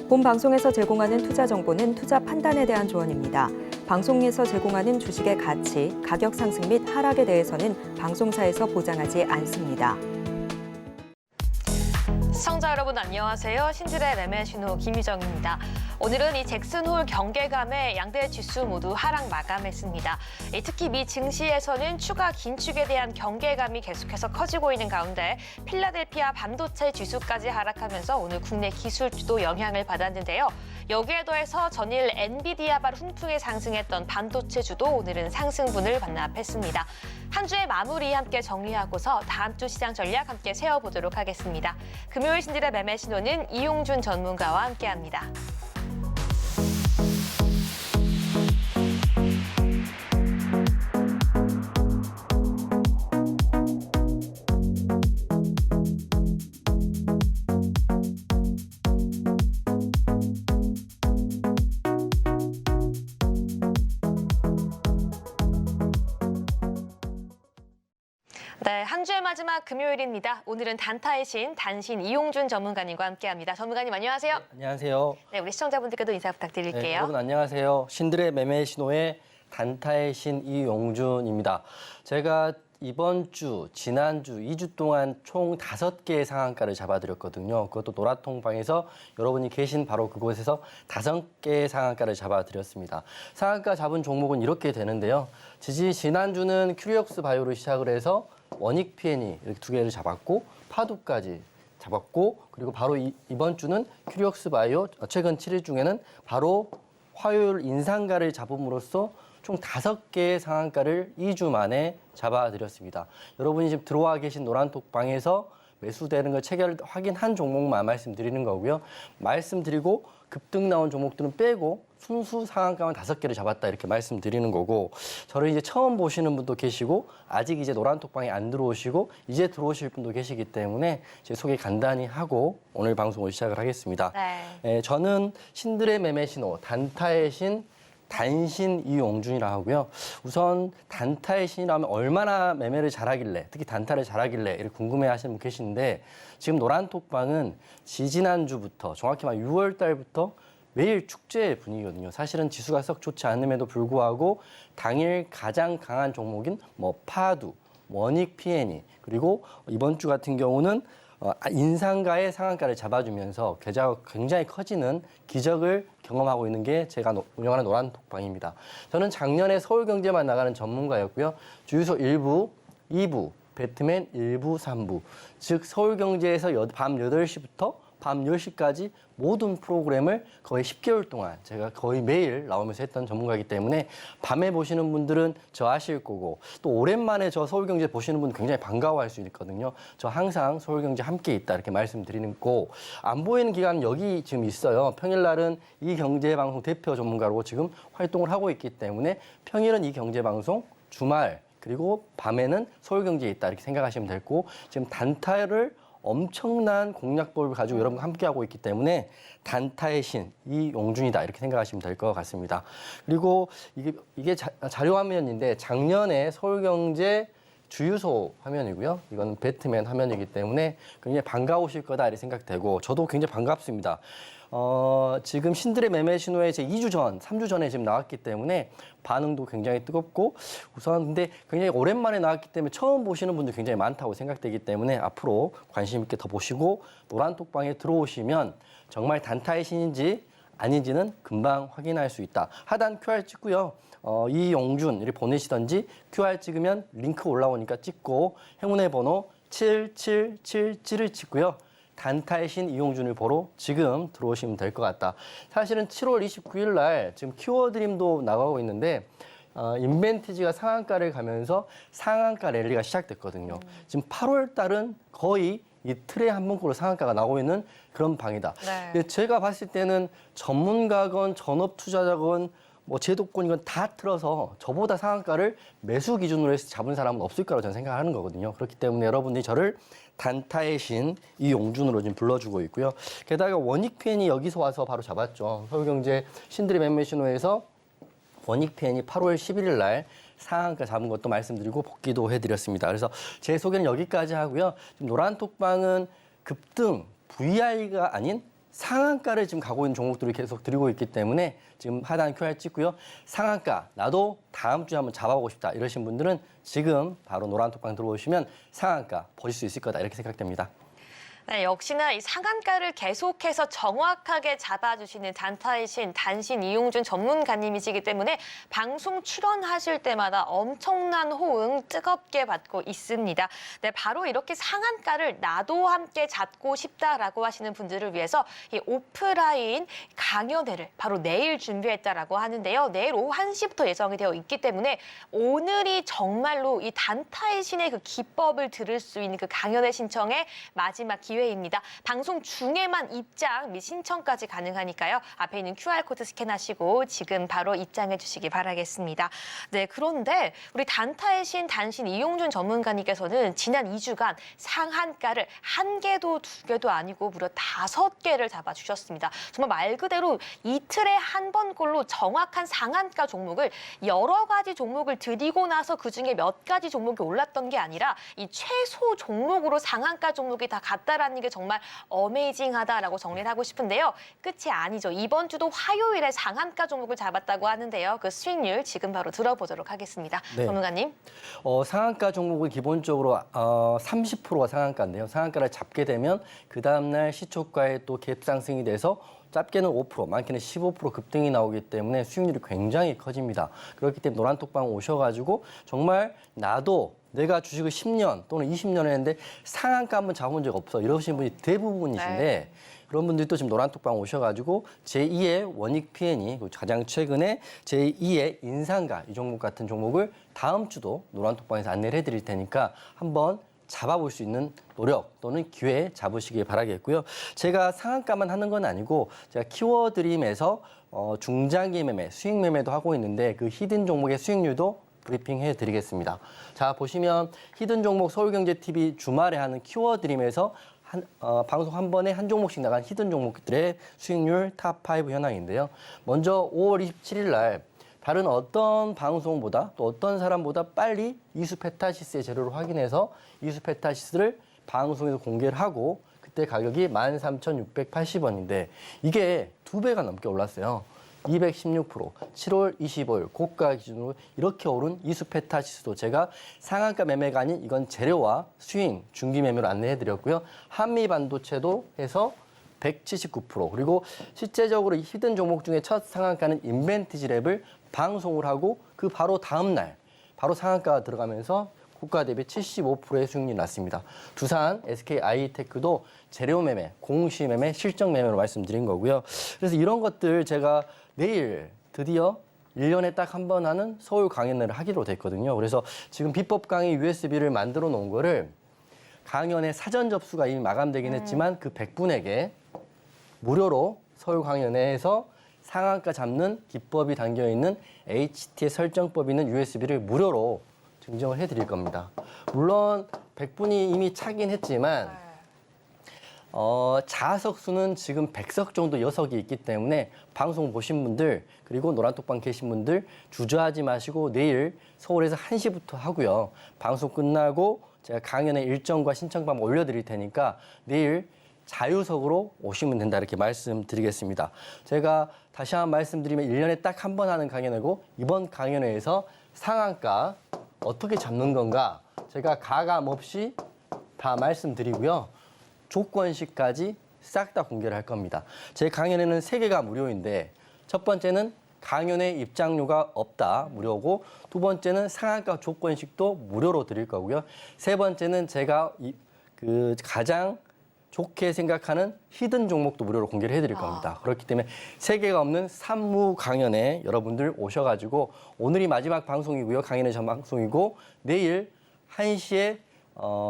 본 방송에서 제공하는 투자 정보는 투자 판단에 대한 조언입니다. 방송에서 제공하는 주식의 가치, 가격 상승 및 하락에 대해서는 방송사에서 보장하지 않습니다. 시청자 여러분 안녕하세요. 신들의 매매 신호 김유정입니다. 오늘은 이 잭슨홀 경계감에 양대 지수 모두 하락 마감했습니다. 특히 미 증시에서는 추가 긴축에 대한 경계감이 계속해서 커지고 있는 가운데 필라델피아 반도체 지수까지 하락하면서 오늘 국내 기술주도 영향을 받았는데요. 여기에 더해서 전일 엔비디아발 훈풍에 상승했던 반도체주도 오늘은 상승분을 반납했습니다. 한 주의 마무리 함께 정리하고서 다음 주 시장 전략 함께 세워보도록 하겠습니다. 금요일 신들의 매매 신호는 이용준 전문가와 함께합니다. 네, 한 주의 마지막 금요일입니다. 오늘은 단타의 신, 단신 이용준 전문가님과 함께합니다. 전문가님 안녕하세요. 네, 안녕하세요. 네, 우리 시청자분들께도 인사 부탁드릴게요. 네, 여러분 안녕하세요. 신들의 매매 신호의 단타의 신 이용준입니다. 제가 이번 주, 지난주 2주 동안 총 5개의 상한가를 잡아드렸거든요. 그것도 노라통방에서 여러분이 계신 바로 그곳에서 5개의 상한가를 잡아드렸습니다. 상한가 잡은 종목은 이렇게 되는데요. 지난주는 큐리옥스 바이오로 시작을 해서 원익 P&E 이렇게 2개를 잡았고 파두까지 잡았고 그리고 바로 이번 주는 큐리옥스 바이오 최근 7일 중에는 바로 화요일 인상가를 잡음으로써 총 5개의 상한가를 2주 만에 잡아드렸습니다. 여러분이 지금 들어와 계신 노란톡방에서 매수되는 걸 확인한 종목만 말씀드리는 거고요. 말씀드리고 급등 나온 종목들은 빼고 순수 상한가만 5개를 잡았다 이렇게 말씀드리는 거고 저를 이제 처음 보시는 분도 계시고 아직 이제 노란톡방에 안 들어오시고 이제 들어오실 분도 계시기 때문에 제 소개 간단히 하고 오늘 방송을 시작을 하겠습니다. 네. 저는 신들의 매매 신호, 단타의 신, 단신 이용준이라 하고요. 우선 단타의 신이라면 얼마나 매매를 잘하길래 특히 단타를 잘하길래 이렇게 궁금해하시는 분 계신데 지금 노란톡방은 지지난주부터 정확히 말하면 6월 달부터 매일 축제 분위기거든요. 사실은 지수가 썩 좋지 않음에도 불구하고 당일 가장 강한 종목인 파두, 원익 P&E 그리고 이번 주 같은 경우는 인상가의 상한가를 잡아주면서 계좌가 굉장히 커지는 기적을 경험하고 있는 게 제가 운영하는 노란톡방입니다. 저는 작년에 서울경제만 나가는 전문가였고요. 주유소 1부, 2부, 배트맨 1부, 3부, 즉 서울경제에서 밤 8시부터 밤 10시까지 모든 프로그램을 거의 10개월 동안 제가 거의 매일 나오면서 했던 전문가이기 때문에 밤에 보시는 분들은 저 아실 거고 또 오랜만에 저 서울경제 보시는 분들 굉장히 반가워할 수 있거든요. 저 항상 서울경제 함께 있다 이렇게 말씀드리는 거. 안 보이는 기간은 여기 지금 있어요. 평일날은 이 경제방송 대표 전문가로 지금 활동을 하고 있기 때문에 평일은 이 경제방송, 주말 그리고 밤에는 서울경제에 있다 이렇게 생각하시면 될 거고 지금 단타를 엄청난 공략법을 가지고 여러분과 함께하고 있기 때문에 단타의 신, 이용준이다 이렇게 생각하시면 될 것 같습니다. 그리고 이게 자료 화면인데 작년에 서울경제 주유소 화면이고요. 이건 배트맨 화면이기 때문에 굉장히 반가우실 거다 이렇게 생각되고 저도 굉장히 반갑습니다. 지금 신들의 매매 신호에 제 2주 전, 3주 전에 지금 나왔기 때문에 반응도 굉장히 뜨겁고 우선 근데 굉장히 오랜만에 나왔기 때문에 처음 보시는 분들 굉장히 많다고 생각되기 때문에 앞으로 관심 있게 더 보시고 노란톡방에 들어오시면 정말 단타의 신인지 아닌지는 금방 확인할 수 있다. 하단 QR 찍고요. 이용준 이렇게 보내시던지 QR 찍으면 링크 올라오니까 찍고 행운의 번호 7777을 찍고요. 단타의 신 이용준을 보러 지금 들어오시면 될 것 같다. 사실은 7월 29일 날 지금 키워드림도 나가고 있는데 인벤티지가 상한가를 가면서 상한가 랠리가 시작됐거든요. 지금 8월 달은 거의 이틀에 한 번꼴로 상한가가 나오고 있는 그런 방이다. 네. 제가 봤을 때는 전문가건 전업 투자자건 제도권 이건 다 틀어서 저보다 상한가를 매수 기준으로 해서 잡은 사람은 없을 거라고 저는 생각하는 거거든요. 그렇기 때문에 여러분들이 저를 단타의 신 이용준으로 지금 불러주고 있고요. 게다가 원익 P&E 여기서 와서 바로 잡았죠. 서울경제 신들의 매매 신호에서 원익 P&E 8월 11일 날 상한가 잡은 것도 말씀드리고 복귀도 해드렸습니다. 그래서 제 소개는 여기까지 하고요. 지금 노란톡방은 급등 VI가 아닌 상한가를 지금 가고 있는 종목들을 계속 드리고 있기 때문에 지금 하단 QR 찍고요. 상한가 나도 다음 주에 한번 잡아보고 싶다 이러신 분들은 지금 바로 노란톡방 들어오시면 상한가 보실 수 있을 거다 이렇게 생각됩니다. 네, 역시나 이 상한가를 계속해서 정확하게 잡아주시는 단타이신 단신 이용준 전문가님이시기 때문에 방송 출연하실 때마다 엄청난 호응 뜨겁게 받고 있습니다. 네, 바로 이렇게 상한가를 나도 함께 잡고 싶다라고 하시는 분들을 위해서 이 오프라인 강연회를 바로 내일 준비했다라고 하는데요. 내일 오후 1시부터 예정이 되어 있기 때문에 오늘이 정말로 이 단타이신의 그 기법을 들을 수 있는 그 강연회 신청의 마지막 기회입니다. 방송 중에만 입장 및 신청까지 가능하니까요. 앞에 있는 QR코드 스캔하시고 지금 바로 입장해 주시기 바라겠습니다. 네, 그런데 우리 단타의 신 단신 이용준 전문가님께서는 지난 2주간 상한가를 1개도 2개도 아니고 무려 5개를 잡아주셨습니다. 정말 말 그대로 이틀에 한 번꼴로 정확한 상한가 종목을 여러 가지 종목을 드리고 나서 그중에 몇 가지 종목이 올랐던 게 아니라 이 최소 종목으로 상한가 종목이 다 갔다라는 게 정말 어메이징하다라고 정리를 하고 싶은데요. 끝이 아니죠. 이번 주도 화요일에 상한가 종목을 잡았다고 하는데요. 그 수익률 지금 바로 들어보도록 하겠습니다. 네. 전문가님. 상한가 종목은 기본적으로 30%가 상한가인데요. 상한가를 잡게 되면 그 다음날 시초가에 또 갭 상승이 돼서 짧게는 5%, 많게는 15% 급등이 나오기 때문에 수익률이 굉장히 커집니다. 그렇기 때문에 노란톡방 오셔가지고 정말 나도 내가 주식을 10년 또는 20년 했는데 상한가 한번 잡아본 적 없어 이러신 분이 대부분이신데 네. 그런 분들도 지금 노란톡방 오셔가지고 제2의 원익 PN이 가장 최근에 제2의 인상가 이 종목 같은 종목을 다음 주도 노란톡방에서 안내를 해드릴 테니까 한번 잡아볼 수 있는 노력 또는 기회 잡으시길 바라겠고요. 제가 상한가만 하는 건 아니고 제가 키워드림에서 중장기 매매, 수익 매매도 하고 있는데 그 히든 종목의 수익률도 브리핑해 드리겠습니다. 자, 보시면 히든 종목 서울경제TV 주말에 하는 키워드림에서 방송 한 번에 한 종목씩 나간 히든 종목들의 수익률 탑5 현황인데요. 먼저 5월 27일 날 다른 어떤 방송보다 또 어떤 사람보다 빨리 이수페타시스의 재료를 확인해서 이수페타시스를 방송에서 공개를 하고 그때 가격이 13,680원인데 이게 2배가 넘게 올랐어요. 216%, 7월 25일 고가 기준으로 이렇게 오른 이수페타시스도 제가 상한가 매매가 아닌 이건 재료와 스윙, 중기 매매로 안내해드렸고요. 한미반도체도 해서 179% 그리고 실제적으로 히든 종목 중에 첫 상한가는 인벤티지랩을 방송을 하고 그 바로 다음 날 바로 상한가가 들어가면서 고가 대비 75%의 수익률이 났습니다. 두산, SK 아이테크도 재료 매매, 공시 매매, 실적 매매로 말씀드린 거고요. 그래서 이런 것들 제가 내일 드디어 1년에 딱 한 번 하는 서울 강연회를 하기로 됐거든요. 그래서 지금 비법 강의 USB를 만들어 놓은 거를 강연의 사전 접수가 이미 마감되긴 했지만 그 100분에게 무료로 서울 강연회에서 상한가 잡는 기법이 담겨있는 HT의 설정법이 있는 USB를 무료로 증정을 해드릴 겁니다. 물론 100분이 이미 차긴 했지만 자석 수는 지금 100석 정도 여석이 있기 때문에 방송 보신 분들 그리고 노란톡방 계신 분들 주저하지 마시고 내일 서울에서 1시부터 하고요. 방송 끝나고 제가 강연의 일정과 신청 방법 올려드릴 테니까 내일 자유석으로 오시면 된다 이렇게 말씀드리겠습니다. 제가 다시 한번 말씀드리면 1년에 딱 한 번 하는 강연회고 이번 강연회에서 상한가 어떻게 잡는 건가 제가 가감 없이 다 말씀드리고요. 조건식까지 싹 다 공개를 할 겁니다. 제 강연회는 3개가 무료인데 첫 번째는 강연회 입장료가 없다 무료고 두 번째는 상한가 조건식도 무료로 드릴 거고요. 세 번째는 제가 가장 좋게 생각하는 히든 종목도 무료로 공개를 해드릴 겁니다. 그렇기 때문에 3개가 없는 산무 강연에 여러분들 오셔가지고 오늘이 마지막 방송이고요. 강연의 전 방송이고 내일 1시에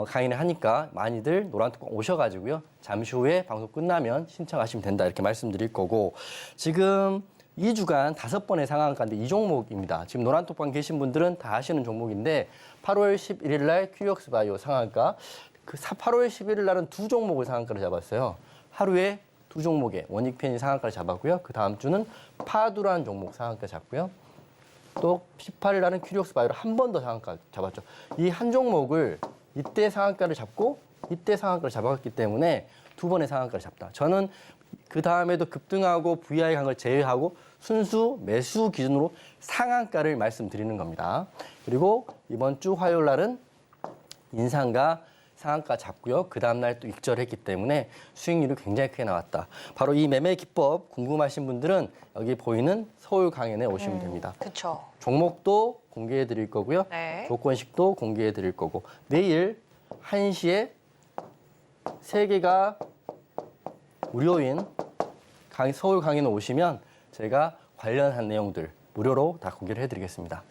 강연을 하니까 많이들 노란톡방 오셔가지고요. 잠시 후에 방송 끝나면 신청하시면 된다 이렇게 말씀드릴 거고 지금 2주간 5번의 상한가인데 이 종목입니다. 지금 노란톡방 계신 분들은 다 아시는 종목인데 8월 11일 날 큐역스 바이오 상한가 그 8월 11일 날은 2 종목을 상한가를 잡았어요. 하루에 2 종목의 원익 편이 상한가를 잡았고요. 그 다음 주는 파두라는 종목 상한가 잡고요. 또 18일 날은 큐리옥스 바이오를 한 번 더 상한가 잡았죠. 이 한 종목을 이때 상한가를 잡고 이때 상한가를 잡았기 때문에 두 번의 상한가를 잡다. 저는 그 다음에도 급등하고 VI 간 걸 제외하고 순수 매수 기준으로 상한가를 말씀드리는 겁니다. 그리고 이번 주 화요일 날은 인상가 상한가 잡고요. 그 다음날 또 익절했기 때문에 수익률이 굉장히 크게 나왔다. 바로 이 매매 기법 궁금하신 분들은 여기 보이는 서울 강연에 오시면 됩니다. 그렇죠. 종목도 공개해 드릴 거고요. 네. 조건식도 공개해 드릴 거고 내일 1시에 3개가 무료인 서울 강연에 오시면 제가 관련한 내용들 무료로 다 공개를 해드리겠습니다.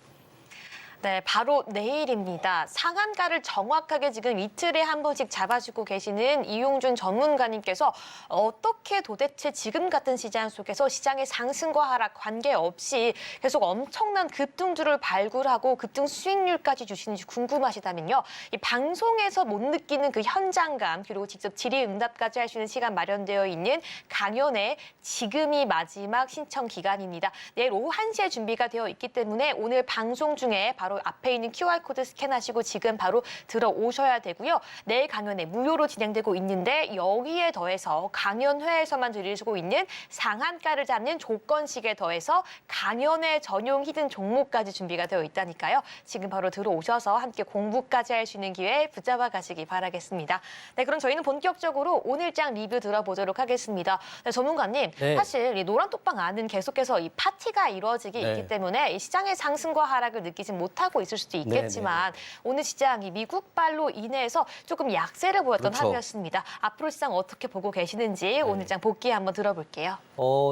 네, 바로 내일입니다. 상한가를 정확하게 지금 이틀에 한 번씩 잡아주고 계시는 이용준 전문가님께서 어떻게 도대체 지금 같은 시장 속에서 시장의 상승과 하락 관계없이 계속 엄청난 급등주를 발굴하고 급등 수익률까지 주시는지 궁금하시다면요. 이 방송에서 못 느끼는 그 현장감 그리고 직접 질의응답까지 할 수 있는 시간 마련되어 있는 강연의 지금이 마지막 신청 기간입니다. 내일 오후 1시에 준비가 되어 있기 때문에 오늘 방송 중에 바로 앞에 있는 QR코드 스캔하시고 지금 바로 들어오셔야 되고요. 내일 강연에 무료로 진행되고 있는데 여기에 더해서 강연회에서만 드리고 있는 상한가를 잡는 조건식에 더해서 강연회 전용 히든 종목까지 준비가 되어 있다니까요. 지금 바로 들어오셔서 함께 공부까지 할 수 있는 기회 붙잡아 가시기 바라겠습니다. 네, 그럼 저희는 본격적으로 오늘장 리뷰 들어보도록 하겠습니다. 네, 전문가님, 네. 사실 이 노란톡방 안은 계속해서 이 파티가 이루어지기 네. 있기 때문에 이 시장의 상승과 하락을 느끼지 못하고 있을 수도 있겠지만 오늘 시장이 미국발로 인해서 조금 약세를 보였던 그렇죠. 하루였습니다. 앞으로 시장 어떻게 보고 계시는지 오늘장 복귀 한번 들어볼게요.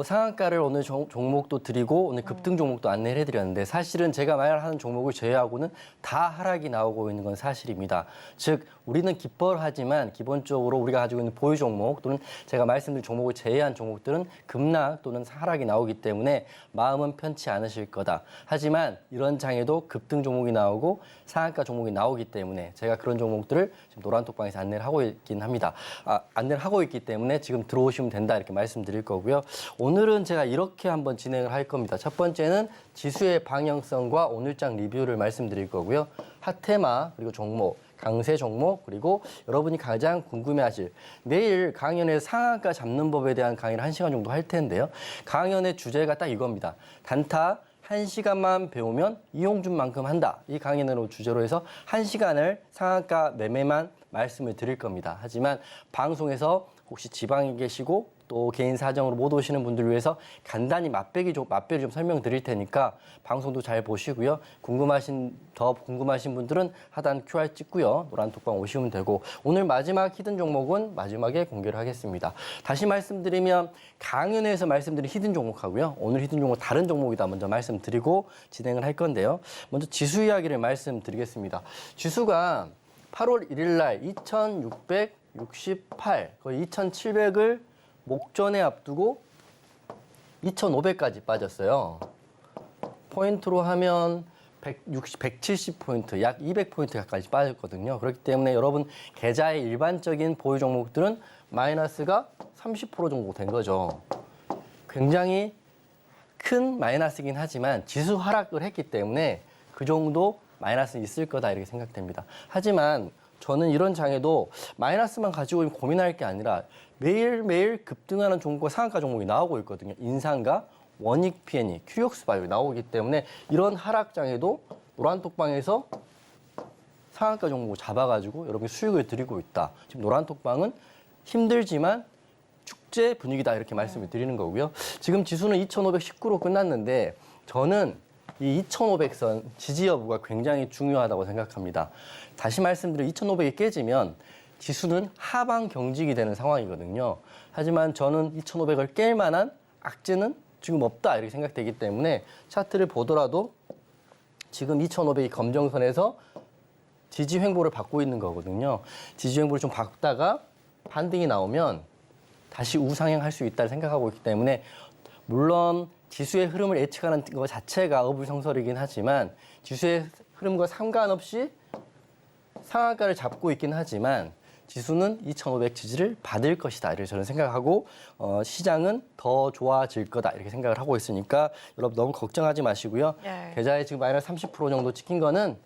상한가를 오늘 종목도 드리고 오늘 급등 종목도 안내를 해드렸는데 사실은 제가 말하는 종목을 제외하고는 다 하락이 나오고 있는 건 사실입니다. 즉 우리는 기뻐하지만 기본적으로 우리가 가지고 있는 보유 종목 또는 제가 말씀드린 종목을 제외한 종목들은 급락 또는 하락이 나오기 때문에 마음은 편치 않으실 거다. 하지만 이런 장에도 급등 종목이 나오고 상한가 종목이 나오기 때문에 제가 그런 종목들을 지금 노란톡방에서 안내를 하고 있긴 합니다. 안내를 하고 있기 때문에 지금 들어오시면 된다 이렇게 말씀드릴 거고요. 오늘은 제가 이렇게 한번 진행을 할 겁니다. 첫 번째는 지수의 방향성과 오늘장 리뷰를 말씀드릴 거고요. 핫테마 그리고 종목, 강세 종목 그리고 여러분이 가장 궁금해하실 내일 강연에서 상한가 잡는 법에 대한 강의를 1시간 정도 할 텐데요. 강연의 주제가 딱 이겁니다. 단타 1시간만 배우면 이용준만큼 한다. 이 강연으로 주제로 해서 1시간을 상한가 매매만 말씀을 드릴 겁니다. 하지만 방송에서 혹시 지방에 계시고 또 개인 사정으로 못 오시는 분들 위해서 간단히 맛배기 좀 설명드릴 테니까 방송도 잘 보시고요. 더 궁금하신 분들은 하단 QR 찍고요. 노란톡방 오시면 되고 오늘 마지막 히든 종목은 마지막에 공개를 하겠습니다. 다시 말씀드리면 강연에서 말씀드린 히든 종목하고요. 오늘 히든 종목 다른 종목이다 먼저 말씀드리고 진행을 할 건데요. 먼저 지수 이야기를 말씀드리겠습니다. 지수가 8월 1일 날 2668, 거의 2700을 목전에 앞두고 2,500까지 빠졌어요. 포인트로 하면 170포인트, 약 200포인트 가까이 빠졌거든요. 그렇기 때문에 여러분 계좌의 일반적인 보유 종목들은 마이너스가 30% 정도 된 거죠. 굉장히 큰 마이너스이긴 하지만 지수 하락을 했기 때문에 그 정도 마이너스는 있을 거다 이렇게 생각됩니다. 하지만 저는 이런 장에도 마이너스만 가지고 고민할 게 아니라 매일매일 급등하는 종목과 상한가 종목이 나오고 있거든요. 인상가, 원익 P&E, 큐역스 바이오 나오기 때문에 이런 하락장에도 노란톡방에서 상한가 종목을 잡아가지고 여러분이 수익을 드리고 있다. 지금 노란톡방은 힘들지만 축제 분위기다 이렇게 말씀을 드리는 거고요. 지금 지수는 2,519로 끝났는데 저는 이 2,500선 지지 여부가 굉장히 중요하다고 생각합니다. 다시 말씀드려 2,500이 깨지면 지수는 하방 경직이 되는 상황이거든요. 하지만 저는 2,500을 깰 만한 악재는 지금 없다 이렇게 생각되기 때문에 차트를 보더라도 지금 2,500이 검정선에서 지지 횡보를 받고 있는 거거든요. 지지 횡보를 좀 받다가 반등이 나오면 다시 우상향할 수 있다고 생각하고 있기 때문에 물론 지수의 흐름을 예측하는 것 자체가 어불성설이긴 하지만 지수의 흐름과 상관없이 상한가를 잡고 있긴 하지만 지수는 2,500 지지를 받을 것이다. 이렇게 저는 생각하고 시장은 더 좋아질 거다. 이렇게 생각을 하고 있으니까 여러분 너무 걱정하지 마시고요. 네. 계좌에 지금 마이너스 30% 정도 찍힌 거는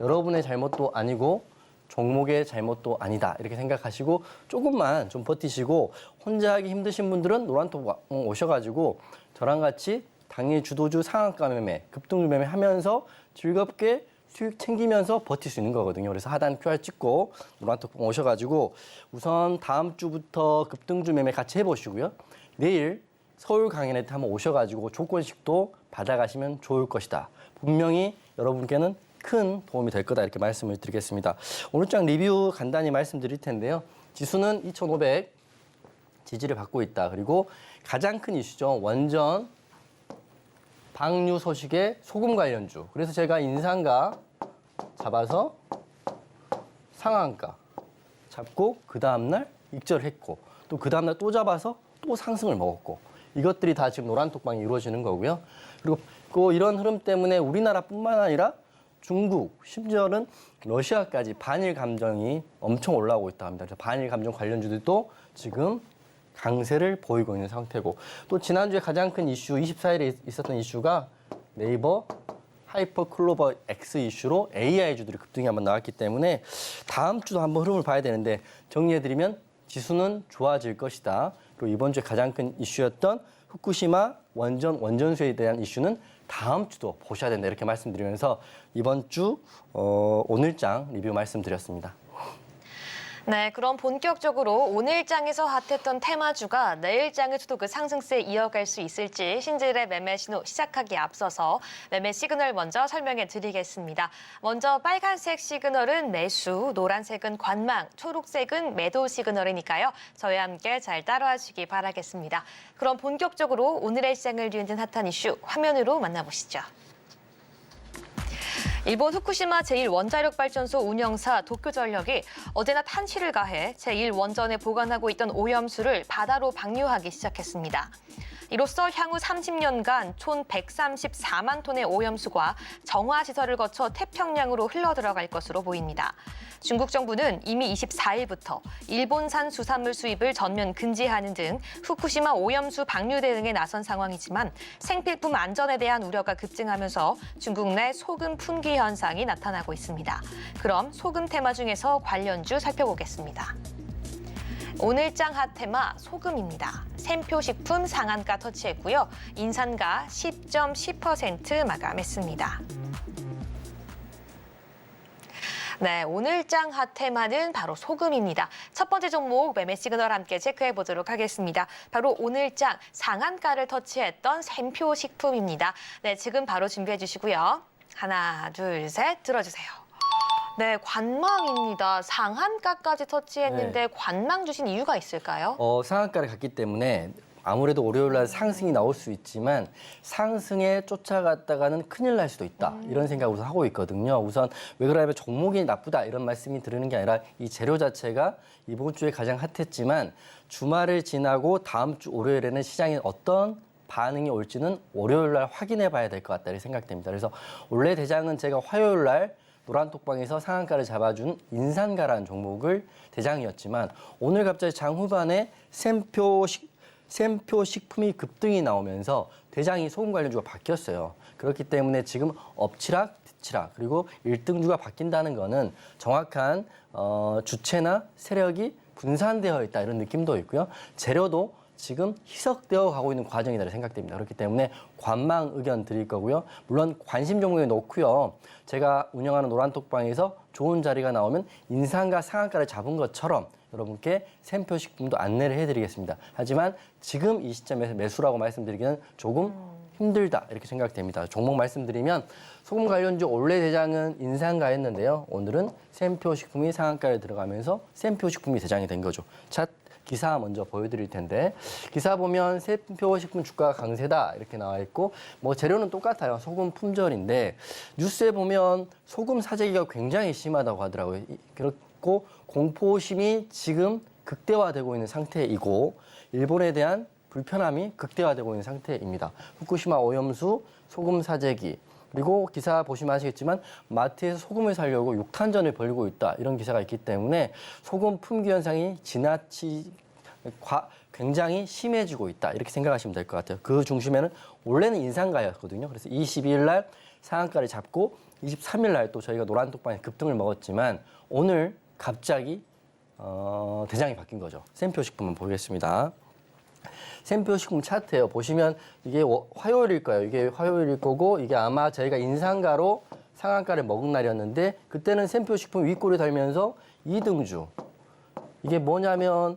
여러분의 잘못도 아니고 종목의 잘못도 아니다 이렇게 생각하시고 조금만 좀 버티시고 혼자 하기 힘드신 분들은 노란톡방 오셔가지고 저랑 같이 당일 주도주 상한가 매매, 급등주 매매 하면서 즐겁게 수익 챙기면서 버틸 수 있는 거거든요. 그래서 하단 QR 찍고 노란톡방 오셔가지고 우선 다음 주부터 급등주 매매 같이 해보시고요. 내일 서울 강연에 한번 오셔가지고 조건식도 받아가시면 좋을 것이다. 분명히 여러분께는 큰 도움이 될 거다 이렇게 말씀을 드리겠습니다. 오늘 장 리뷰 간단히 말씀드릴 텐데요. 지수는 2,500 지지를 받고 있다. 그리고 가장 큰 이슈죠. 원전 방류 소식의 소금 관련주. 그래서 제가 인상가 잡아서 상한가 잡고 그 다음날 익절했고 또 그 다음날 또 잡아서 또 상승을 먹었고 이것들이 다 지금 노란톡방이 이루어지는 거고요. 그리고 또 이런 흐름 때문에 우리나라뿐만 아니라 중국, 심지어는 러시아까지 반일 감정이 엄청 올라오고 있다 합니다. 그래서 반일 감정 관련주들도 지금 강세를 보이고 있는 상태고 또 지난주에 가장 큰 이슈, 24일에 있었던 이슈가 네이버 하이퍼 클로버 X 이슈로 AI주들이 급등이 한번 나왔기 때문에 다음 주도 한번 흐름을 봐야 되는데 정리해드리면 지수는 좋아질 것이다. 그리고 이번 주에 가장 큰 이슈였던 후쿠시마 원전수에 대한 이슈는 다음 주도 보셔야 된다 이렇게 말씀드리면서 이번 주 오늘장 리뷰 말씀드렸습니다. 네, 그럼 본격적으로 오늘장에서 핫했던 테마주가 내일장에서도 그 상승세 이어갈 수 있을지 신지일의 매매 신호 시작하기에 앞서서 매매 시그널 먼저 설명해 드리겠습니다. 먼저 빨간색 시그널은 매수, 노란색은 관망, 초록색은 매도 시그널이니까요. 저희와 함께 잘 따라와 주시기 바라겠습니다. 그럼 본격적으로 오늘의 시장을 뒤흔든 핫한 이슈 화면으로 만나보시죠. 일본 후쿠시마 제1원자력발전소 운영사 도쿄전력이 어제나 탄시를 가해 제1원전에 보관하고 있던 오염수를 바다로 방류하기 시작했습니다. 이로써 향후 30년간 총 134만 톤의 오염수가 정화시설을 거쳐 태평양으로 흘러들어갈 것으로 보입니다. 중국 정부는 이미 24일부터 일본산 수산물 수입을 전면 금지하는 등 후쿠시마 오염수 방류 대응에 나선 상황이지만 생필품 안전에 대한 우려가 급증하면서 중국 내 소금 품귀 현상이 나타나고 있습니다. 그럼 소금 테마 중에서 관련주 살펴보겠습니다. 오늘장 핫테마 소금입니다. 샘표식품 상한가 터치했고요. 인산가 10.10% 마감했습니다. 네, 오늘장 핫테마는 바로 소금입니다. 첫 번째 종목 매매 시그널 함께 체크해 보도록 하겠습니다. 바로 오늘장 상한가를 터치했던 샘표식품입니다. 네, 지금 바로 준비해 주시고요. 하나, 둘, 셋 들어주세요. 네, 관망입니다. 상한가까지 터치했는데 관망 주신 이유가 있을까요? 상한가를 갔기 때문에 아무래도 월요일 날 상승이 나올 수 있지만 상승에 쫓아갔다가는 큰일 날 수도 있다. 이런 생각을 하고 있거든요. 우선 왜 그러냐면 종목이 나쁘다 이런 말씀이 드리는 게 아니라 이 재료 자체가 이번 주에 가장 핫했지만 주말을 지나고 다음 주 월요일에는 시장에 어떤 반응이 올지는 월요일 날 확인해 봐야 될 것 같다 이렇게 생각됩니다. 그래서 원래 대장은 제가 화요일 날 노란톡방에서 상한가를 잡아준 인산가라는 종목을 대장이었지만 오늘 갑자기 장 후반에 샘표 식품이 급등이 나오면서 대장이 소금 관련주가 바뀌었어요. 그렇기 때문에 지금 엎치락 뒤치락 그리고 1등주가 바뀐다는 거는 정확한 주체나 세력이 분산되어 있다 이런 느낌도 있고요. 재료도 지금 희석되어 가고 있는 과정이다 생각됩니다. 그렇기 때문에 관망 의견 드릴 거고요. 물론 관심 종목에 놓고요. 제가 운영하는 노란톡방에서 좋은 자리가 나오면 인상가 상한가를 잡은 것처럼 여러분께 샘표 식품도 안내를 해드리겠습니다. 하지만 지금 이 시점에서 매수라고 말씀드리기는 조금 힘들다 이렇게 생각됩니다. 종목 말씀드리면 소금 관련주 원래 대장은 인상가였는데요. 오늘은 샘표 식품이 상한가에 들어가면서 샘표 식품이 대장이 된 거죠. 자, 기사 먼저 보여드릴 텐데 기사 보면 샘표 식품 주가가 강세다 이렇게 나와 있고 뭐 재료는 똑같아요. 소금 품절인데 뉴스에 보면 소금 사재기가 굉장히 심하다고 하더라고요. 그렇고 공포심이 지금 극대화되고 있는 상태이고 일본에 대한 불편함이 극대화되고 있는 상태입니다. 후쿠시마 오염수, 소금 사재기 그리고 기사 보시면 아시겠지만 마트에서 소금을 사려고 육탄전을 벌이고 있다 이런 기사가 있기 때문에 소금 품귀 현상이 굉장히 심해지고 있다 이렇게 생각하시면 될 것 같아요. 그 중심에는 원래는 인상가였거든요. 그래서 22일 날 상한가를 잡고 23일 날 또 저희가 노란톡방에 급등을 먹었지만 오늘 갑자기 대장이 바뀐 거죠. 샘표식품만 보겠습니다. 샘표식품 차트예요. 보시면 이게 화요일일 거예요. 이게 화요일일 거고 이게 아마 저희가 인상가로 상한가를 먹은 날이었는데 그때는 샘표식품 윗골이 달면서 2등주. 이게 뭐냐면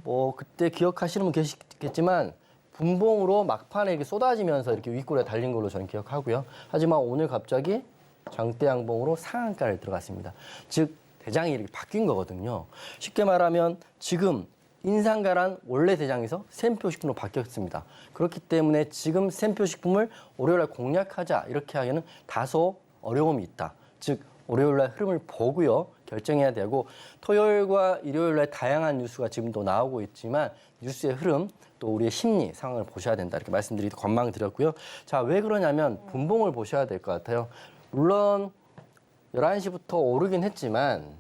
뭐 그때 기억하시는 분 계시겠지만 분봉으로 막판에 이렇게 쏟아지면서 이렇게 윗골에 달린 걸로 저는 기억하고요. 하지만 오늘 갑자기 장대양봉으로 상한가를 들어갔습니다. 즉 대장이 이렇게 바뀐 거거든요. 쉽게 말하면 지금 인상가란 원래 대장에서 샘표식품으로 바뀌었습니다. 그렇기 때문에 지금 샘표식품을 월요일날 공략하자 이렇게 하기에는 다소 어려움이 있다. 즉 월요일날 흐름을 보고요 결정해야 되고 토요일과 일요일날 다양한 뉴스가 지금도 나오고 있지만 뉴스의 흐름 또 우리의 심리 상황을 보셔야 된다 이렇게 말씀드리고 관망 드렸고요. 자, 왜 그러냐면 분봉을 보셔야 될 것 같아요. 물론 11시부터 오르긴 했지만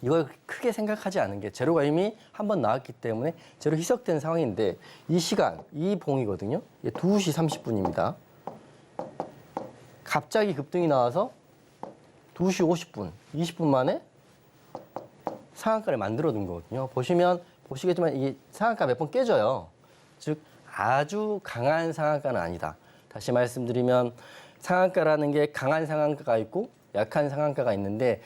이걸 크게 생각하지 않은 게 재료가 이미 한번 나왔기 때문에 재료 희석된 상황인데 이 시간, 이 봉이거든요. 이게 2시 30분입니다. 갑자기 급등이 나와서 2시 50분, 20분 만에 상한가를 만들어둔 거거든요. 보시겠지만 이게 상한가 몇 번 깨져요. 즉 아주 강한 상한가는 아니다. 다시 말씀드리면 상한가라는 게 강한 상한가가 있고 약한 상한가가 있는데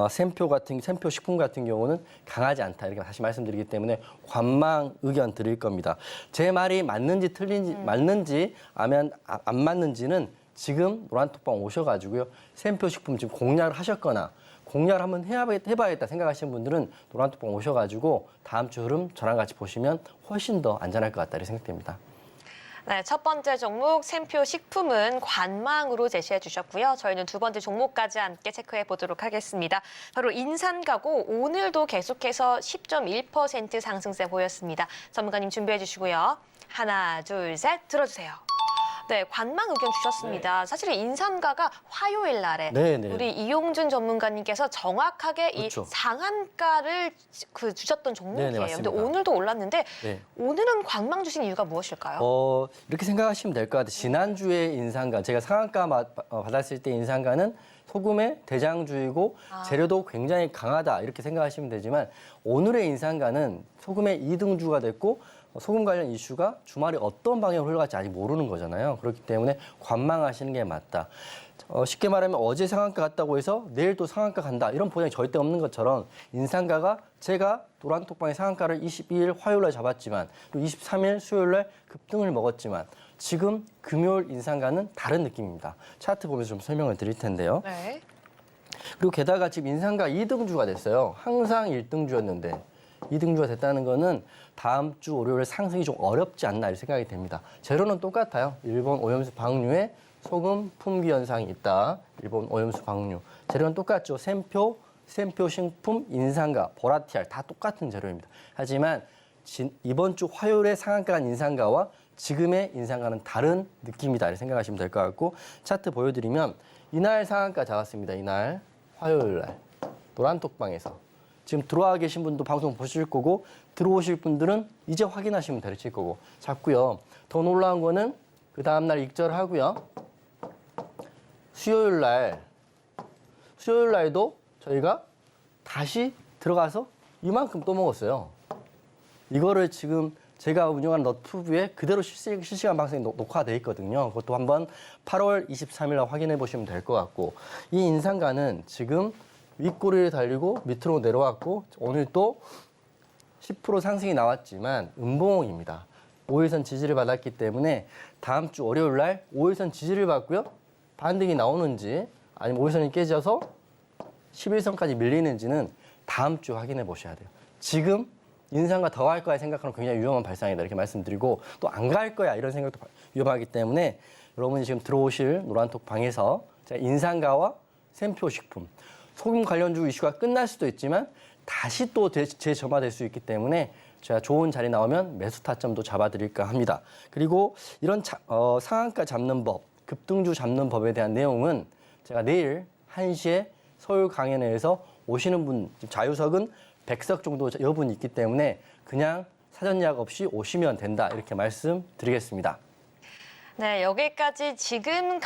샘표 식품 같은 경우는 강하지 않다 이렇게 다시 말씀드리기 때문에 관망 의견 드릴 겁니다. 제 말이 맞는지 틀린지 맞는지 아니면 안 맞는지는 지금 노란톡방 오셔가지고요 샘표 식품 지금 공략을 하셨거나 공략을 한번 해봐야겠다 생각하시는 분들은 노란톡방 오셔가지고 다음 주 흐름 저랑 같이 보시면 훨씬 더 안전할 것 같다 이렇게 생각됩니다. 네, 첫 번째 종목 샘표 식품은 관망으로 제시해 주셨고요. 저희는 두 번째 종목까지 함께 체크해 보도록 하겠습니다. 바로 인산가고 오늘도 계속해서 10.1% 상승세 보였습니다. 전문가님 준비해 주시고요. 하나, 둘, 셋 들어주세요. 네, 관망 의견 주셨습니다. 사실 인산가가 화요일 날에 우리 이용준 전문가님께서 정확하게 그렇죠. 이 상한가를 주셨던 종목이에요. 근데 오늘도 올랐는데 오늘은 관망 주신 이유가 무엇일까요? 이렇게 생각하시면 될 것 같아요. 지난주에 인상가, 제가 상한가 받았을 때 인상가는 소금의 대장주이고 재료도 굉장히 강하다 이렇게 생각하시면 되지만 오늘의 인상가는 소금의 2등주가 됐고 소금 관련 이슈가 주말에 어떤 방향으로 흘러갈지 아직 모르는 거잖아요. 그렇기 때문에 관망하시는 게 맞다. 쉽게 말하면 어제 상한가 갔다고 해서 내일 또 상한가 간다. 이런 보장이 절대 없는 것처럼 인상가가 제가 노란톡방의 상한가를 22일 화요일날 잡았지만 또 23일 수요일날 급등을 먹었지만 지금 금요일 인상가는 다른 느낌입니다. 차트 보면서 좀 설명을 드릴 텐데요. 네. 그리고 게다가 지금 인상가 2등주가 됐어요. 항상 1등주였는데 2등주가 됐다는 거는 다음 주 월요일 상승이 좀 어렵지 않나 이렇게 생각이 됩니다. 재료는 똑같아요. 일본 오염수 방류에 소금 품귀 현상이 있다. 일본 오염수 방류. 재료는 똑같죠. 샘표 식품, 인상가, 보라티알 다 똑같은 재료입니다. 하지만 이번 주 화요일에 상한가한 인상가와 지금의 인상가는 다른 느낌이다 이렇게 생각하시면 될 것 같고 차트 보여드리면 이날 상한가 잡았습니다. 이날 화요일 날 노란톡방에서 지금 들어와 계신 분도 방송 보실 거고 들어오실 분들은 이제 확인하시면 되실 거고 잡고요. 더 놀라운 거는 그 다음날 익절하고요. 수요일 날도 저희가 다시 들어가서 이만큼 또 먹었어요. 이거를 지금 제가 운영하는 너튜브에 그대로 실시간 방송이 녹화돼 있거든요. 그것도 한번 8월 23일 날 확인해 보시면 될 것 같고 이 인상가는 지금 윗꼬리를 달리고 밑으로 내려왔고 오늘 또 10% 상승이 나왔지만 음봉입니다. 5일선 지지를 받았기 때문에 다음 주 월요일 날 5일선 지지를 받고요. 반등이 나오는지 아니면 5일선이 깨져서 11선까지 밀리는지는 다음 주 확인해 보셔야 돼요. 지금 인상가 더 갈 거야 생각하면 굉장히 위험한 발상이다 이렇게 말씀드리고 또 안 갈 거야 이런 생각도 위험하기 때문에 여러분이 지금 들어오실 노란톡 방에서 인상가와 샘표 식품 소금 관련주 이슈가 끝날 수도 있지만 다시 또 재점화될 수 있기 때문에 제가 좋은 자리 나오면 매수 타점도 잡아드릴까 합니다. 그리고 이런 상한가 잡는 법, 급등주 잡는 법에 대한 내용은 제가 내일 1시에 서울 강연회에서 오시는 분, 자유석은 100석 정도 여분이 있기 때문에 그냥 사전 예약 없이 오시면 된다 이렇게 말씀드리겠습니다. 네, 여기까지 지금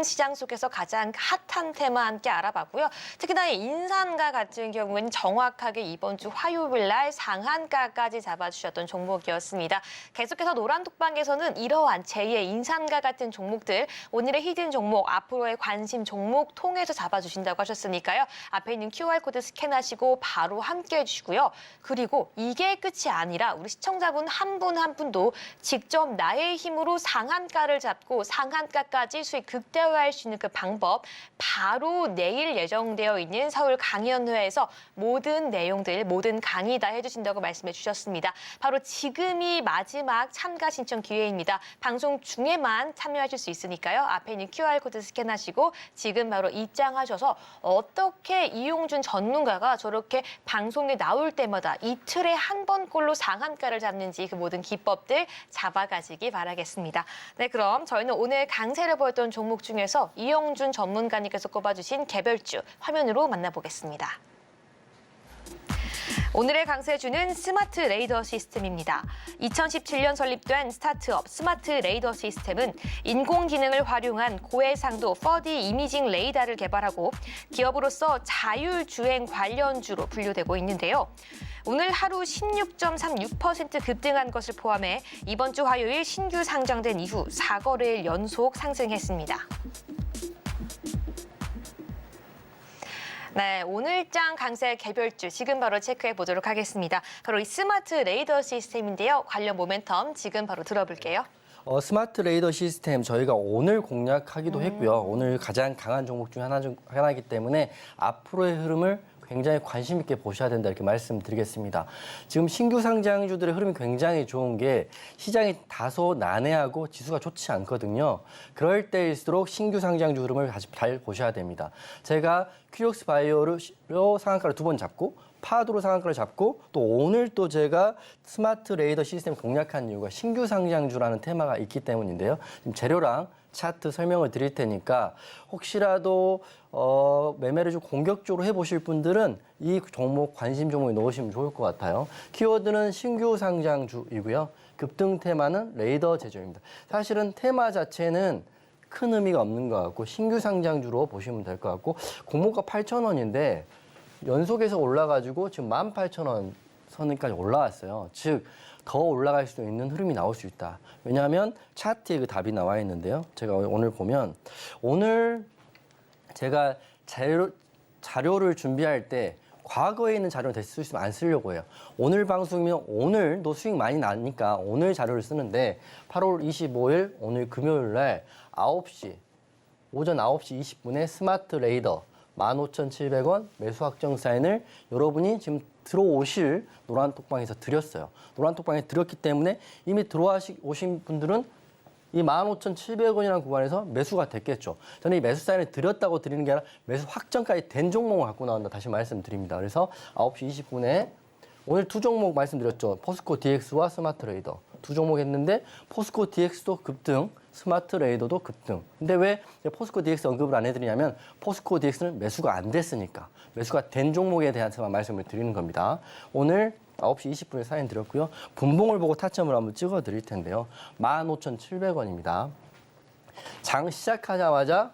시장 속에서 가장 핫한 테마 함께 알아봤고요. 특히나 이 인산가 같은 경우는 정확하게 이번 주 화요일 날 상한가까지 잡아주셨던 종목이었습니다. 계속해서 노란톡방에서는 이러한 제2의 인산가 같은 종목들, 오늘의 히든 종목, 앞으로의 관심 종목 통해서 잡아주신다고 하셨으니까요. 앞에 있는 QR코드 스캔하시고 바로 함께 해주시고요. 그리고 이게 끝이 아니라 우리 시청자분 한 분 한 분도 직접 나의 힘으로 상한가를 잡고 상한가까지 수익 극대화할 수 있는 그 방법, 바로 내일 예정되어 있는 서울 강연회에서 모든 내용들, 모든 강의 다 해주신다고 말씀해 주셨습니다. 바로 지금이 마지막 참가 신청 기회입니다. 방송 중에만 참여하실 수 있으니까요. 앞에 있는 QR코드 스캔하시고 지금 바로 입장하셔서 어떻게 이용준 전문가가 저렇게 방송에 나올 때마다 이틀에 한 번꼴로 상한가를 잡는지 그 모든 기법들 잡아가시기 바라겠습니다. 네, 그럼 저희는 오늘 강세를 보였던 종목 중에서 이용준 전문가님께서 꼽아주신 개별주 화면으로 만나보겠습니다. 오늘의 강세주는 스마트 레이더 시스템입니다. 2017년 설립된 스타트업 스마트 레이더 시스템은 인공지능을 활용한 고해상도 4D 이미징 레이더를 개발하고 기업으로서 자율주행 관련주로 분류되고 있는데요. 오늘 하루 16.36% 급등한 것을 포함해 이번 주 화요일 신규 상장된 이후 4거래일 연속 상승했습니다. 네, 오늘장 강세 개별주 지금 바로 체크해 보도록 하겠습니다. 바로 이 스마트 레이더 시스템인데요. 관련 모멘텀 지금 바로 들어볼게요. 스마트 레이더 시스템 저희가 오늘 공략하기도 했고요. 오늘 가장 강한 종목 중 하나이기 때문에 앞으로의 흐름을 굉장히 관심 있게 보셔야 된다 이렇게 말씀드리겠습니다. 지금 신규 상장주들의 흐름이 굉장히 좋은 게 시장이 다소 난해하고 지수가 좋지 않거든요. 그럴 때일수록 신규 상장주 흐름을 다시 잘 보셔야 됩니다. 제가 큐력스 바이오로 상한가를 2번 잡고 파도로 상한가를 잡고 또 오늘 또 제가 스마트 레이더 시스템 공략한 이유가 신규 상장주라는 테마가 있기 때문인데요. 지금 재료랑 차트 설명을 드릴 테니까 혹시라도 매매를 좀 공격적으로 해보실 분들은 이 종목 관심 종목에 넣으시면 좋을 것 같아요. 키워드는 신규 상장주이고요. 급등 테마는 레이더 제조입니다. 사실은 테마 자체는 큰 의미가 없는 것 같고 신규 상장주로 보시면 될 것 같고 공모가 8,000원인데 연속해서 올라가지고 지금 18,000원 선까지 올라왔어요. 즉 더 올라갈 수 있는 흐름이 나올 수 있다. 왜냐하면 차트에 그 답이 나와 있는데요. 제가 오늘 보면 오늘 제가 자료를 준비할 때 과거에 있는 자료를 대수 있으면 안 쓰려고 해요. 오늘 방송이면 오늘도 수익 많이 나니까 오늘 자료를 쓰는데 8월 25일 오늘 금요일 날 9시 오전 9시 20분에 스마트 레이더 15,700원 매수 확정 사인을 여러분이 지금 들어오실 노란톡방에서 드렸어요. 노란톡방에 드렸기 때문에 이미 들어오신 분들은 이 15,700원이라는 구간에서 매수가 됐겠죠. 저는 이 매수 사인을 드렸다고 드리는 게 아니라 매수 확정까지 된 종목을 갖고 나온다. 다시 말씀드립니다. 그래서 9시 20분에 오늘 2종목 말씀드렸죠. 포스코 DX와 스마트 레이더. 2종목 했는데 포스코 DX도 급등, 스마트 레이더도 급등. 근데 왜 포스코 DX 언급을 안 해드리냐면 포스코 DX는 매수가 안 됐으니까. 매수가 된 종목에 대해서만 말씀을 드리는 겁니다. 오늘 9시 20분에 사인 드렸고요. 분봉을 보고 타점을 한번 찍어 드릴 텐데요. 15,700원입니다. 장 시작하자마자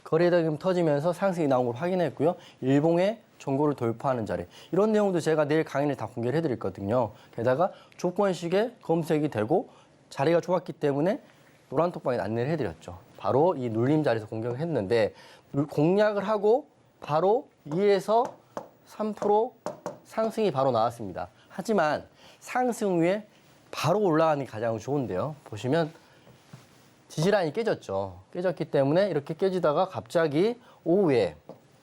거래대금 터지면서 상승이 나온 걸 확인했고요. 일봉의 전고를 돌파하는 자리. 이런 내용도 제가 내일 강의를 다 공개를 해드릴 거거든요. 게다가 조건식에 검색이 되고 자리가 좋았기 때문에 노란톡방에 안내를 해드렸죠. 바로 이 눌림 자리에서 공격을 했는데 공략을 하고 바로 2에서 3% 상승이 바로 나왔습니다. 하지만 상승 후에 바로 올라가는 게 가장 좋은데요. 보시면 지지라인이 깨졌죠. 깨졌기 때문에 이렇게 깨지다가 갑자기 오후에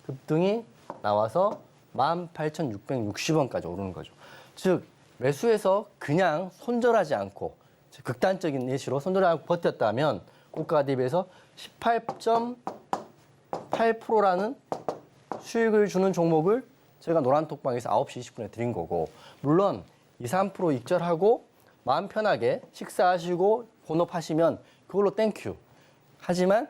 급등이 나와서 18,660원까지 오르는 거죠. 즉 매수해서 그냥 손절하지 않고 극단적인 예시로 손절하지 않고 버텼다면 고가 대비해서 18.8%라는 수익을 주는 종목을 제가 노란톡방에서 9시 20분에 드린 거고 물론 2, 3% 익절하고 마음 편하게 식사하시고 본업하시면 그걸로 땡큐. 하지만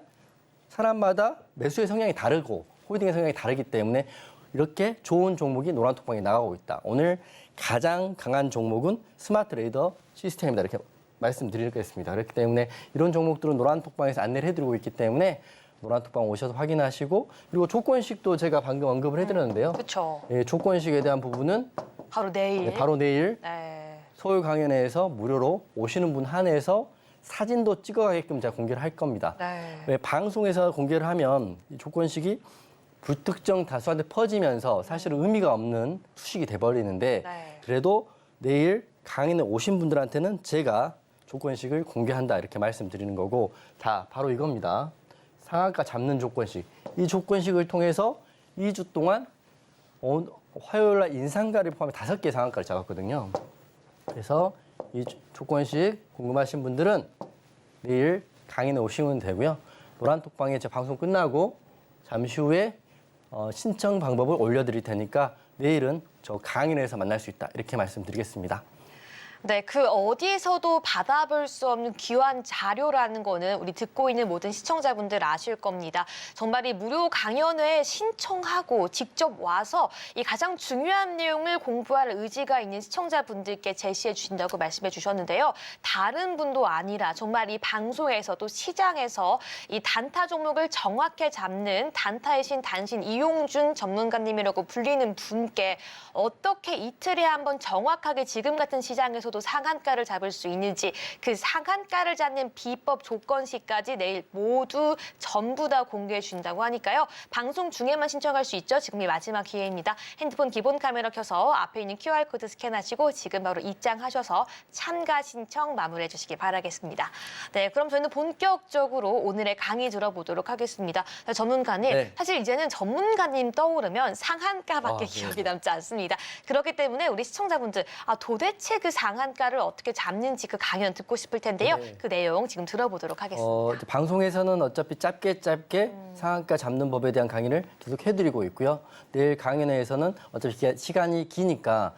사람마다 매수의 성향이 다르고 홀딩의 성향이 다르기 때문에 이렇게 좋은 종목이 노란톡방에 나가고 있다. 오늘 가장 강한 종목은 스마트 레이더 시스템입니다. 이렇게 말씀드리겠습니다. 그렇기 때문에 이런 종목들은 노란톡방에서 안내를 해드리고 있기 때문에 노란톡방 오셔서 확인하시고 그리고 조건식도 제가 방금 언급을 해드렸는데요. 그렇죠. 예, 조건식에 대한 부분은 바로 내일. 네, 바로 내일 네. 서울 강연회에서 무료로 오시는 분 한해서 사진도 찍어가게끔 제가 공개를 할 겁니다. 네. 왜 방송에서 공개를 하면 이 조건식이 불특정 다수한테 퍼지면서 사실은 의미가 없는 수식이 돼버리는데 네. 그래도 내일 강연에 오신 분들한테는 제가 조건식을 공개한다 이렇게 말씀드리는 거고 다 바로 이겁니다. 상한가 잡는 조건식. 이 조건식을 통해서 2주 동안 화요일 날 인상가를 포함해 5개 상한가를 잡았거든요. 그래서 이 조건식 궁금하신 분들은 내일 강연에 오시면 되고요. 노란톡방에 제 방송 끝나고 잠시 후에 신청 방법을 올려드릴 테니까 내일은 저 강연에서 만날 수 있다 이렇게 말씀드리겠습니다. 네, 그 어디에서도 받아볼 수 없는 귀한 자료라는 거는 우리 듣고 있는 모든 시청자분들 아실 겁니다. 정말 이 무료 강연회에 신청하고 직접 와서 이 가장 중요한 내용을 공부할 의지가 있는 시청자분들께 제시해 주신다고 말씀해 주셨는데요. 다른 분도 아니라 정말 이 방송에서도 시장에서 이 단타 종목을 정확히 잡는 단타의 신 단신 이용준 전문가님이라고 불리는 분께 어떻게 이틀에 한번 정확하게 지금 같은 시장에서 도 상한가를 잡을 수 있는지 그 상한가를 잡는 비법 조건식까지 내일 모두 전부 다 공개해 준다고 하니까요. 방송 중에만 신청할 수 있죠. 지금이 마지막 기회입니다. 핸드폰 기본 카메라 켜서 앞에 있는 QR코드 스캔하시고 지금 바로 입장하셔서 참가 신청 마무리해 주시기 바라겠습니다. 네, 그럼 저희는 본격적으로 오늘의 강의 들어보도록 하겠습니다. 전문가님, 네. 사실 이제는 전문가님 떠오르면 상한가밖에 아, 기억이 네. 남지 않습니다. 그렇기 때문에 우리 시청자분들 도대체 그 상한가를 어떻게 잡는지 그 강연 듣고 싶을 텐데요. 네. 그 내용 지금 들어보도록 하겠습니다. 이제 방송에서는 어차피 짧게 상한가 잡는 법에 대한 강의를 계속 해드리고 있고요. 내일 강연회에서는 어차피 시간이 기니까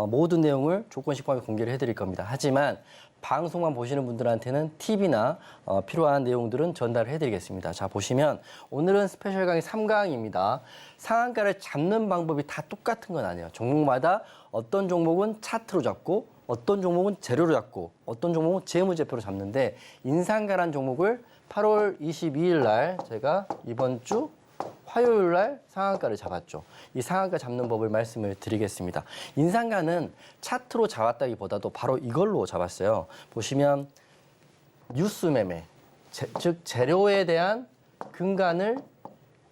모든 내용을 조건식 포함해 공개를 해드릴 겁니다. 하지만 방송만 보시는 분들한테는 팁이나 필요한 내용들은 전달을 해드리겠습니다. 자, 보시면 오늘은 스페셜 강의 3강입니다. 상한가를 잡는 방법이 다 똑같은 건 아니에요. 종목마다 어떤 종목은 차트로 잡고 어떤 종목은 재료로 잡고 어떤 종목은 재무제표로 잡는데 인상가란 종목을 8월 22일 날 제가 이번 주 화요일 날 상한가를 잡았죠. 이 상한가 잡는 법을 말씀을 드리겠습니다. 인상가는 차트로 잡았다기보다도 바로 이걸로 잡았어요. 보시면 뉴스 매매, 즉 재료에 대한 근간을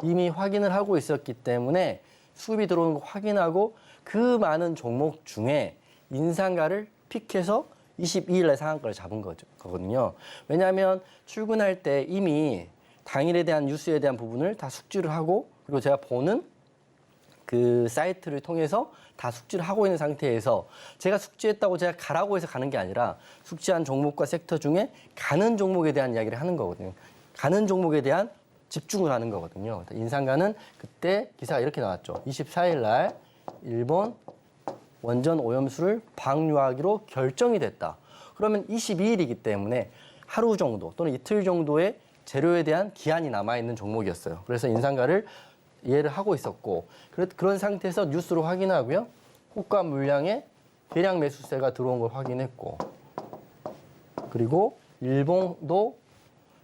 이미 확인을 하고 있었기 때문에 수급이 들어오는 거 확인하고 그 많은 종목 중에 인상가를 픽해서 22일 날 상한가를 잡은 거거든요. 왜냐하면 출근할 때 이미 당일에 대한 뉴스에 대한 부분을 다 숙지를 하고 그리고 제가 보는 그 사이트를 통해서 다 숙지를 하고 있는 상태에서 제가 숙지했다고 제가 가라고 해서 가는 게 아니라 숙지한 종목과 섹터 중에 가는 종목에 대한 이야기를 하는 거거든요. 가는 종목에 대한 집중을 하는 거거든요. 인상가는 그때 기사가 이렇게 나왔죠. 24일 날 일본 원전 오염수를 방류하기로 결정이 됐다. 그러면 22일이기 때문에 하루 정도 또는 이틀 정도의 재료에 대한 기한이 남아있는 종목이었어요. 그래서 인상가를 이해를 하고 있었고 그런 상태에서 뉴스로 확인하고요. 호가 물량에 대량 매수세가 들어온 걸 확인했고 그리고 일본도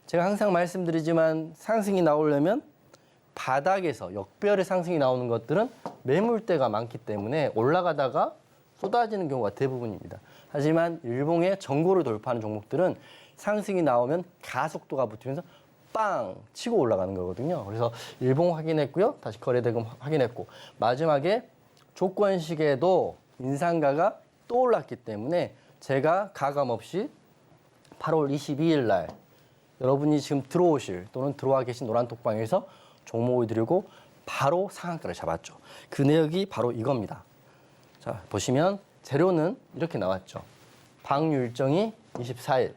제가 항상 말씀드리지만 상승이 나오려면 바닥에서 역별의 상승이 나오는 것들은 매물대가 많기 때문에 올라가다가 쏟아지는 경우가 대부분입니다. 하지만 일봉의 전고를 돌파하는 종목들은 상승이 나오면 가속도가 붙으면서 빵 치고 올라가는 거거든요. 그래서 일봉 확인했고요. 다시 거래대금 확인했고 마지막에 조건식에도 인상가가 또 올랐기 때문에 제가 가감 없이 8월 22일 날 여러분이 지금 들어오실 또는 들어와 계신 노란톡방에서 종목을 들고 바로 상한가를 잡았죠. 그 내역이 바로 이겁니다. 자, 보시면 재료는 이렇게 나왔죠. 방류 일정이 24일,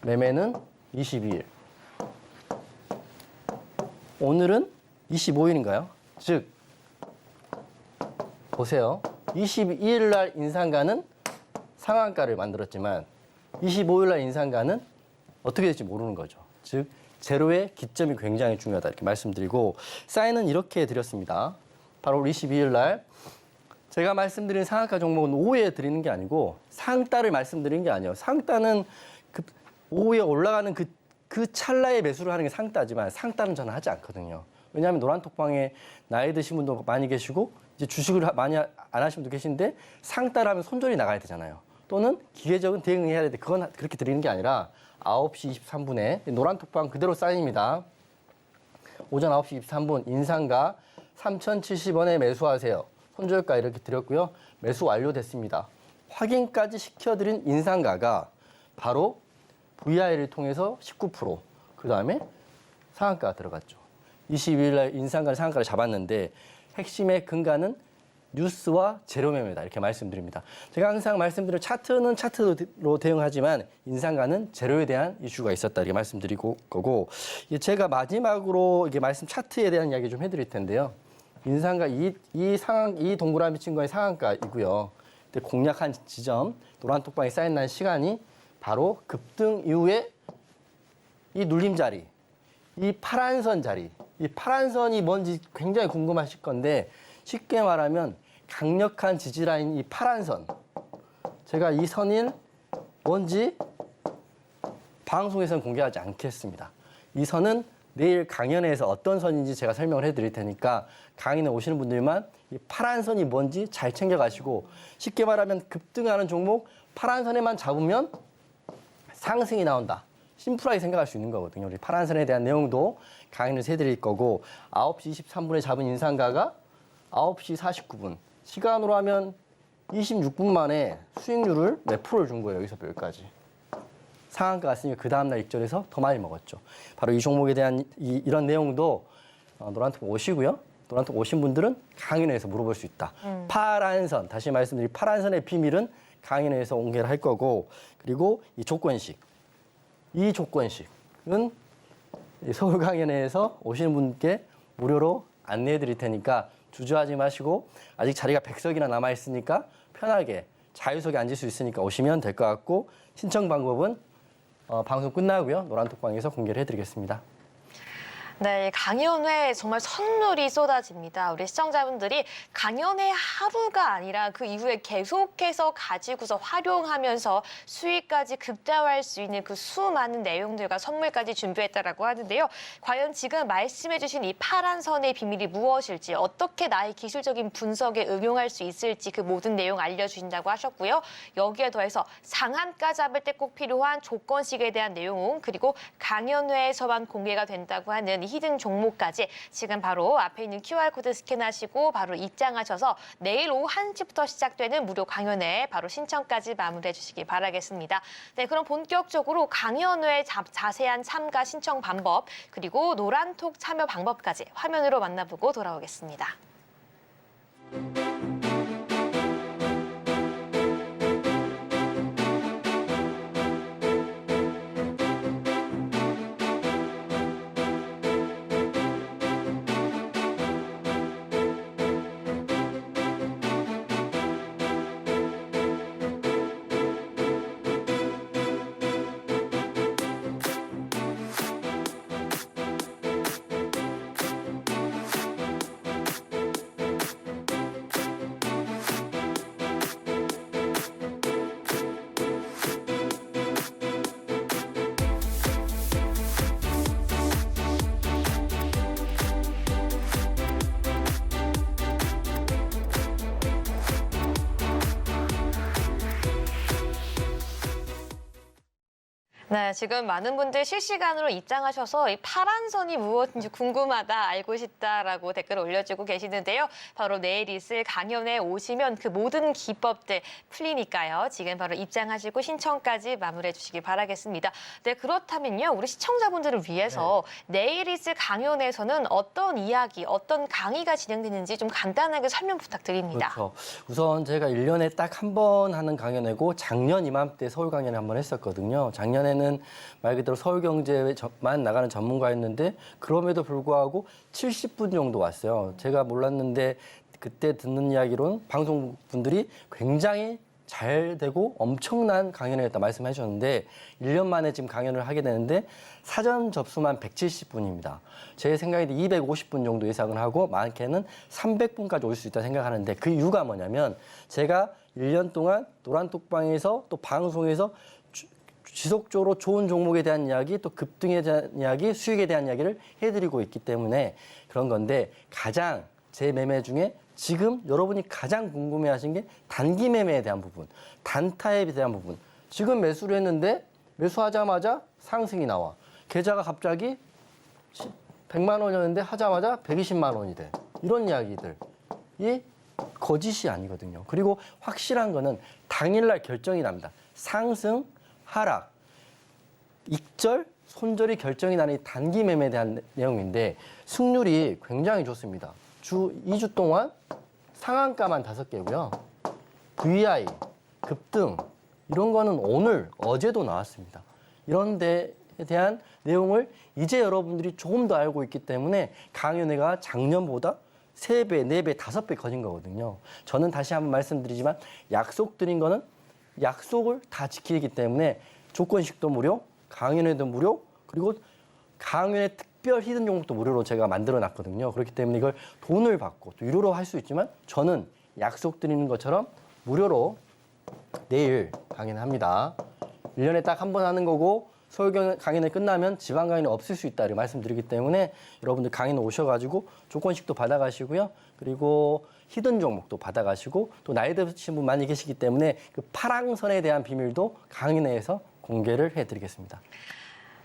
매매는 22일. 오늘은 25일인가요? 즉, 보세요. 22일 날 인상가는 상한가를 만들었지만 25일 날 인상가는 어떻게 될지 모르는 거죠. 즉, 재료의 기점이 굉장히 중요하다 이렇게 말씀드리고 사인은 이렇게 드렸습니다. 8월 22일 날 제가 말씀드린 상한가 종목은 오후에 드리는 게 아니고 상따를 말씀드린 게 아니에요. 상따는 그 오후에 올라가는 그 찰나에 매수를 하는 게 상따지만 상따는 저는 하지 않거든요. 왜냐하면 노란톡방에 나이 드신 분도 많이 계시고 이제 주식을 많이 안 하신 분도 계신데 상따를 하면 손절이 나가야 되잖아요. 또는 기계적인 대응을 해야 되는데 그건 그렇게 드리는 게 아니라 9시 23분에 노란톡방 그대로 사인입니다. 오전 9시 23분 인상가 3,070원에 매수하세요. 손절가 이렇게 드렸고요. 매수 완료됐습니다. 확인까지 시켜드린 인상가가 바로 VI를 통해서 19%, 그다음에 상한가가 들어갔죠. 22일 날 인상가를 상한가를 잡았는데 핵심의 근간은 뉴스와 제로 매매다 이렇게 말씀드립니다. 제가 항상 말씀드린 차트는 차트로 대응하지만 인상가는 제로에 대한 이슈가 있었다 이렇게 말씀드리고 거고 제가 마지막으로 이게 말씀 차트에 대한 이야기 좀 해드릴 텐데요. 인상가 이 동그라미 친 거의 상한가이고요. 근데 공략한 지점 노란톡방에 쌓인 난 시간이 바로 급등 이후에 이 눌림 자리, 이 파란 선 자리, 이 파란 선이 뭔지 굉장히 궁금하실 건데 쉽게 말하면 강력한 지지라인 이 파란 선. 제가 이 선이 뭔지 방송에서는 공개하지 않겠습니다. 이 선은 내일 강연에서 어떤 선인지 제가 설명을 해드릴 테니까 강연에 오시는 분들만 이 파란 선이 뭔지 잘 챙겨가시고 쉽게 말하면 급등하는 종목 파란 선에만 잡으면 상승이 나온다. 심플하게 생각할 수 있는 거거든요. 우리 파란 선에 대한 내용도 강의를 해드릴 거고 9시 23분에 잡은 인상가가 9시 49분. 시간으로 하면 26분 만에 수익률을 몇 프로를 준 거예요. 여기서 여기까지. 상한가가 있으니까 그 다음날 익절해서 더 많이 먹었죠. 바로 이 종목에 대한 이런 내용도 노란톡 오시고요. 노란톡 오신 분들은 강연회에서 물어볼 수 있다. 파란 선, 다시 말씀드린 파란 선의 비밀은 강연회에서 공개를 할 거고 그리고 이 조건식. 이 조건식은 서울 강연회에서 오시는 분께 무료로 안내해 드릴 테니까 주저하지 마시고 아직 자리가 100석이나 남아 있으니까 편하게 자유석에 앉을 수 있으니까 오시면 될 것 같고 신청 방법은 방송 끝나고요. 노란톡방에서 공개를 해드리겠습니다. 네, 강연회 정말 선물이 쏟아집니다. 우리 시청자분들이 강연회 하루가 아니라 그 이후에 계속해서 가지고서 활용하면서 수익까지 극대화할 수 있는 그 수많은 내용들과 선물까지 준비했다라고 하는데요. 과연 지금 말씀해주신 이 파란 선의 비밀이 무엇일지, 어떻게 나의 기술적인 분석에 응용할 수 있을지 그 모든 내용 알려주신다고 하셨고요. 여기에 더해서 상한가 잡을 때 꼭 필요한 조건식에 대한 내용, 그리고 강연회에서만 공개가 된다고 하는 히든 종목까지 지금 바로 앞에 있는 QR코드 스캔하시고 바로 입장하셔서 내일 오후 1시부터 시작되는 무료 강연회 바로 신청까지 마무리해 주시기 바라겠습니다. 네, 그럼 본격적으로 강연회 자세한 참가 신청 방법 그리고 노란톡 참여 방법까지 화면으로 만나보고 돌아오겠습니다. 네, 지금 많은 분들 실시간으로 입장하셔서 이 파란 선이 무엇인지 궁금하다, 알고 싶다라고 댓글 올려주고 계시는데요. 바로 내일 있을 강연에 오시면 그 모든 기법들 풀리니까요. 지금 바로 입장하시고 신청까지 마무리해 주시기 바라겠습니다. 네, 그렇다면요. 우리 시청자분들을 위해서 내일 있을 강연에서는 어떤 이야기, 어떤 강의가 진행되는지 좀 간단하게 설명 부탁드립니다. 그렇죠. 우선 제가 1년에 딱 한 번 하는 강연회고 작년 이맘때 서울 강연회 한 번 했었거든요. 작년에는 말 그대로 서울경제만 나가는 전문가였는데 그럼에도 불구하고 70분 정도 왔어요. 제가 몰랐는데 그때 듣는 이야기로는 방송분들이 굉장히 잘 되고 엄청난 강연회였다 말씀해 주셨는데 1년 만에 지금 강연을 하게 되는데 사전 접수만 170분입니다. 제 생각에 250분 정도 예상을 하고 많게는 300분까지 올 수 있다 생각하는데 그 이유가 뭐냐면 제가 1년 동안 노란톡방에서 또 방송에서 지속적으로 좋은 종목에 대한 이야기, 또 급등에 대한 이야기, 수익에 대한 이야기를 해드리고 있기 때문에 그런 건데 가장 제 매매 중에 지금 여러분이 가장 궁금해하신 게 단기 매매에 대한 부분, 단타에 대한 부분. 지금 매수를 했는데 매수하자마자 상승이 나와. 계좌가 갑자기 100만 원이었는데 하자마자 120만 원이 돼. 이런 이야기들이 거짓이 아니거든요. 그리고 확실한 거는 당일날 결정이 납니다. 상승, 하락, 익절, 손절이 결정이 나는 이 단기 매매에 대한 내용인데 승률이 굉장히 좋습니다. 주 2주 동안 상한가만 5개고요. VI, 급등 이런 거는 오늘, 어제도 나왔습니다. 이런 데에 대한 내용을 이제 여러분들이 조금 더 알고 있기 때문에 강연회가 작년보다 3배, 4배, 5배 커진 거거든요. 저는 다시 한번 말씀드리지만 약속드린 거는 약속을 다 지키기 때문에 조건식도 무료, 강연회도 무료, 그리고 강연회 특별 히든 종목도 무료로 제가 만들어 놨거든요. 그렇기 때문에 이걸 돈을 받고 또 유료로 할 수 있지만 저는 약속드리는 것처럼 무료로 내일 강연합니다. 1년에 딱 한 번 하는 거고 서울 강연회 끝나면 지방 강연이 없을 수 있다 이렇게 말씀드리기 때문에 여러분들 강연 오셔가지고 조건식도 받아가시고요. 그리고 히든 종목도 받아가시고 또 나이 드신 분 많이 계시기 때문에 그 파랑선에 대한 비밀도 강연회에서 공개를 해드리겠습니다.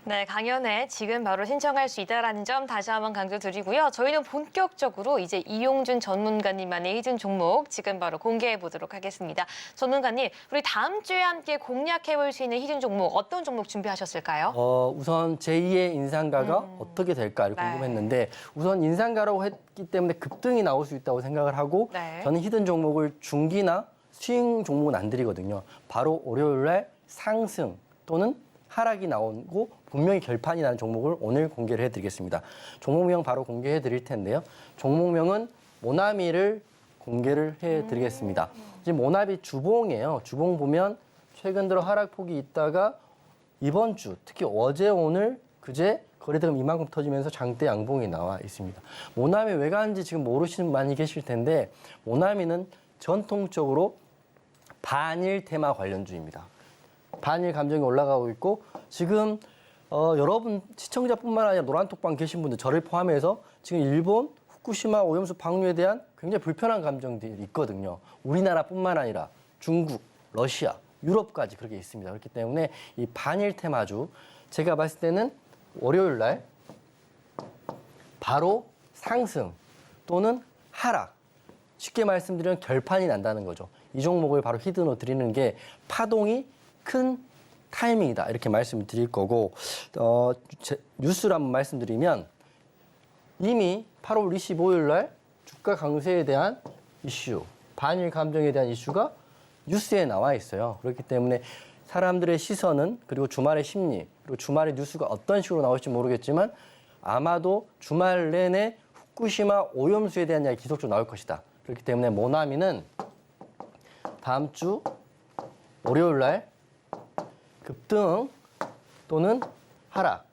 네, 강연회 지금 바로 신청할 수 있다는 점 다시 한번 강조드리고요. 저희는 본격적으로 이제 이용준 전문가님만의 히든 종목 지금 바로 공개해 보도록 하겠습니다. 전문가님, 우리 다음 주에 함께 공략해 볼 수 있는 히든 종목 어떤 종목 준비하셨을까요? 우선 제2의 인상가가 어떻게 될까를 네. 궁금했는데 우선 인상가라고 했기 때문에 급등이 나올 수 있다고 생각을 하고 네. 저는 히든 종목을 중기나 스윙 종목은 안 드리거든요. 바로 월요일 날 상승 또는 하락이 나오고 분명히 결판이 나는 종목을 오늘 공개를 해드리겠습니다. 종목명 바로 공개해 드릴 텐데요. 종목명은 모나미를 공개를 해드리겠습니다. 지금 모나미 주봉이에요. 주봉 보면 최근 들어 하락폭이 있다가 이번 주, 특히 어제, 오늘, 그제 거래대금 이만큼 터지면서 장대 양봉이 나와 있습니다. 모나미 왜 가는지 지금 모르시는 분 많이 계실 텐데 모나미는 전통적으로 반일 테마 관련주입니다. 반일 감정이 올라가고 있고 지금 여러분 시청자뿐만 아니라 노란톡방 계신 분들 저를 포함해서 지금 일본 후쿠시마 오염수 방류에 대한 굉장히 불편한 감정들이 있거든요. 우리나라뿐만 아니라 중국, 러시아, 유럽까지 그렇게 있습니다. 그렇기 때문에 이 반일 테마주 제가 봤을 때는 월요일 날 바로 상승 또는 하락 쉽게 말씀드리면 결판이 난다는 거죠. 이 종목을 바로 히든으로 드리는 게 파동이 큰 타이밍이다 이렇게 말씀을 드릴 거고 뉴스를 한번 말씀드리면 이미 8월 25일 날 주가 강세에 대한 이슈, 반일 감정에 대한 이슈가 뉴스에 나와 있어요. 그렇기 때문에 사람들의 시선은 그리고 주말의 심리 그리고 주말의 뉴스가 어떤 식으로 나올지 모르겠지만 아마도 주말 내내 후쿠시마 오염수에 대한 이야기 지속적으로 나올 것이다. 그렇기 때문에 모나미는 다음 주 월요일 날 급등 또는 하락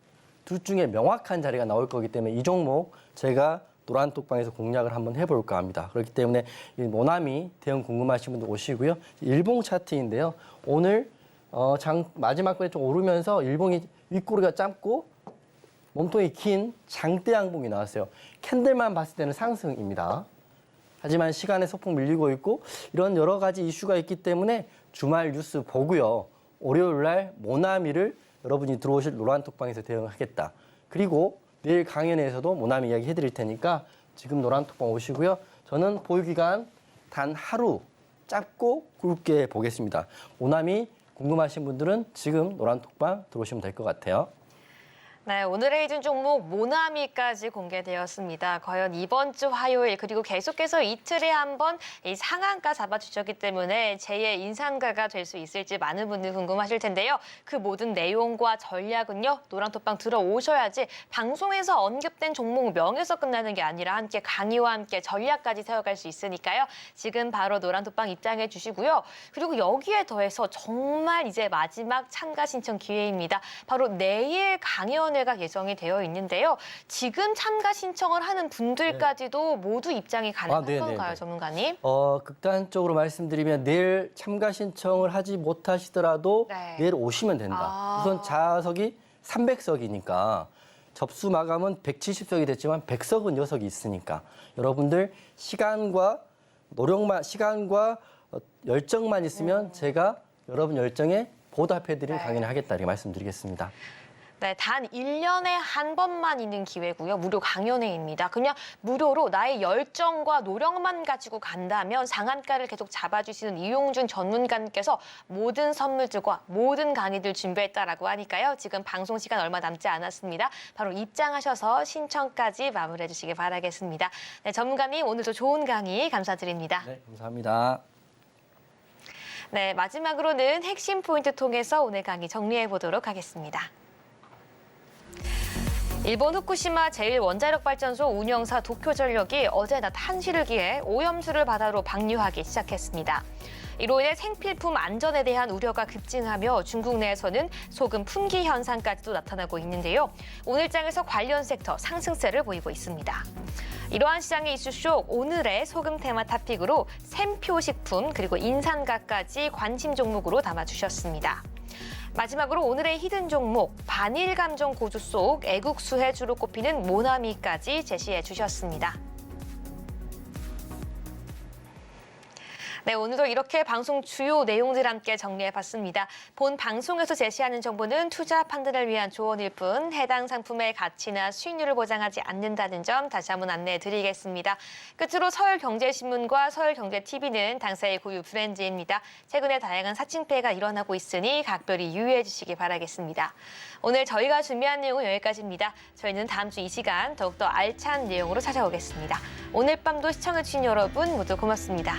둘 중에 명확한 자리가 나올 거기 때문에 이 종목 제가 노란톡방에서 공략을 한번 해볼까 합니다. 그렇기 때문에 이 모나미 대응 궁금하신 분들 오시고요. 일봉 차트인데요. 오늘 마지막 번에 좀 오르면서 일봉이 윗꼬리가 짧고 몸통이 긴 장대 양봉이 나왔어요. 캔들만 봤을 때는 상승입니다. 하지만 시간에 소폭 밀리고 있고 이런 여러 가지 이슈가 있기 때문에 주말 뉴스 보고요. 월요일 날 모나미를 여러분이 들어오실 노란톡방에서 대응하겠다. 그리고 내일 강연회에서도 모나미 이야기 해드릴 테니까 지금 노란톡방 오시고요. 저는 보유기간 단 하루 짧고 굵게 보겠습니다. 모나미 궁금하신 분들은 지금 노란톡방 들어오시면 될 것 같아요. 네, 오늘의 히든 종목 모나미까지 공개되었습니다. 과연 이번 주 화요일 그리고 계속해서 이틀에 한 번 이 상한가 잡아주셨기 때문에 제2의 인상가가 될 수 있을지 많은 분들이 궁금하실 텐데요. 그 모든 내용과 전략은요. 노란톡방 들어오셔야지 방송에서 언급된 종목 명에서 끝나는 게 아니라 함께 강의와 함께 전략까지 세워갈 수 있으니까요. 지금 바로 노란톡방 입장해 주시고요. 그리고 여기에 더해서 정말 이제 마지막 참가 신청 기회입니다. 바로 내일 강연 가 예정이 되어 있는데요. 지금 참가 신청을 하는 분들까지도 모두 입장이 가능한 건가요, 전문가님? 극단적으로 말씀드리면 내일 참가 신청을 하지 못하시더라도 네. 내일 오시면 된다. 우선 좌석이 300석이니까 접수 마감은 170석이 됐지만 100석은 녀석이 있으니까 여러분들 시간과 열정만 있으면 제가 여러분 열정에 보답해드릴 강연을 하겠다 이렇게 말씀드리겠습니다. 네, 단 1년에 한 번만 있는 기회고요. 무료 강연회입니다. 그냥 무료로 나의 열정과 노력만 가지고 간다면 상한가를 계속 잡아주시는 이용준 전문가님께서 모든 선물들과 모든 강의들 준비했다라고 하니까요. 지금 방송 시간 얼마 남지 않았습니다. 바로 입장하셔서 신청까지 마무리해 주시기 바라겠습니다. 네, 전문가님 오늘도 좋은 강의 감사드립니다. 네, 감사합니다. 네, 마지막으로는 핵심 포인트 통해서 오늘 강의 정리해 보도록 하겠습니다. 일본 후쿠시마 제1원자력발전소 운영사 도쿄전력이 어제 낮 1시를 기해 오염수를 바다로 방류하기 시작했습니다. 이로 인해 생필품 안전에 대한 우려가 급증하며 중국 내에서는 소금 품귀 현상까지도 나타나고 있는데요. 오늘장에서 관련 섹터 상승세를 보이고 있습니다. 이러한 시장의 이슈 속 오늘의 소금 테마 토픽으로 샘표 식품 그리고 인산가까지 관심 종목으로 담아주셨습니다. 마지막으로 오늘의 히든 종목 반일 감정 고조 속 애국수에 주로 꼽히는 모나미까지 제시해 주셨습니다. 네, 오늘도 이렇게 방송 주요 내용들 함께 정리해봤습니다. 본 방송에서 제시하는 정보는 투자 판단을 위한 조언일 뿐 해당 상품의 가치나 수익률을 보장하지 않는다는 점 다시 한번 안내해드리겠습니다. 끝으로 서울경제신문과 서울경제TV는 당사의 고유 브랜드입니다. 최근에 다양한 사칭폐가 일어나고 있으니 각별히 유의해 주시기 바라겠습니다. 오늘 저희가 준비한 내용은 여기까지입니다. 저희는 다음 주 이 시간 더욱더 알찬 내용으로 찾아오겠습니다. 오늘 밤도 시청해주신 여러분 모두 고맙습니다.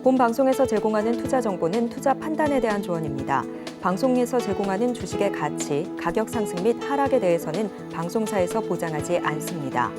본 방송에서 제공하는 투자 정보는 투자 판단에 대한 조언입니다. 방송에서 제공하는 주식의 가치, 가격 상승 및 하락에 대해서는 방송사에서 보장하지 않습니다.